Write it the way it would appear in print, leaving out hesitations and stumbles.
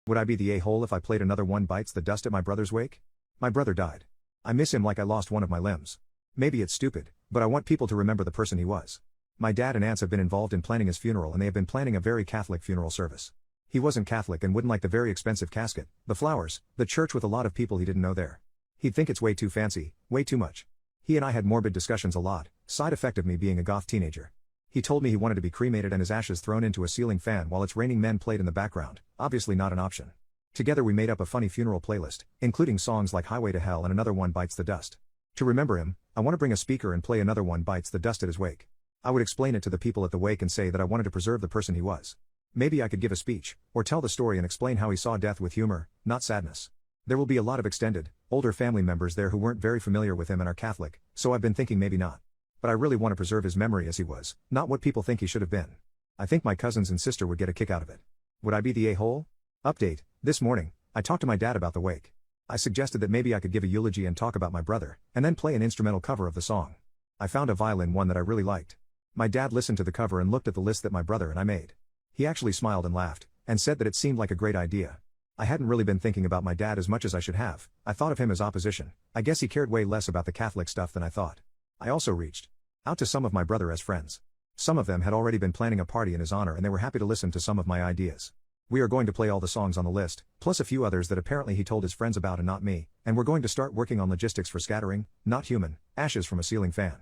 Would I be the a-hole if I played another One Bites the Dust at my brother's wake? My brother died. I miss him like I lost one of my limbs. Maybe it's stupid, but I want people to remember the person he was. My dad and aunts have been involved in planning his funeral, and they have been planning a very Catholic funeral service. He wasn't Catholic and wouldn't like the very expensive casket, the flowers, the church with a lot of people he didn't know there. He'd think it's way too fancy, way too much. He and I had morbid discussions a lot, side effect of me being a goth teenager. He told me he wanted to be cremated and his ashes thrown into a ceiling fan while It's Raining Men played in the background, obviously not an option. Together we made up a funny funeral playlist, including songs like Highway to Hell and Another One Bites the Dust. To remember him, I want to bring a speaker and play Another One Bites the Dust at his wake. I would explain it to the people at the wake and say that I wanted to preserve the person he was. Maybe I could give a speech, or tell the story and explain how he saw death with humor, not sadness. There will be a lot of extended, older family members there who weren't very familiar with him and are Catholic, so I've been thinking maybe not. But I really want to preserve his memory as he was, not what people think he should have been. I think my cousins and sister would get a kick out of it. Would I be the a-hole? Update: this morning, I talked to my dad about the wake. I suggested that maybe I could give a eulogy and talk about my brother, and then play an instrumental cover of the song. I found a violin one that I really liked. My dad listened to the cover and looked at the list that my brother and I made. He actually smiled and laughed, and said that it seemed like a great idea. I hadn't really been thinking about my dad as much as I should have. I thought of him as opposition. I guess he cared way less about the Catholic stuff than I thought. I also reached out to some of my brother as friends. Some of them had already been planning a party in his honor and they were happy to listen to some of my ideas. We are going to play all the songs on the list, plus a few others that apparently he told his friends about and not me, and we're going to start working on logistics for scattering, not human, ashes from a ceiling fan.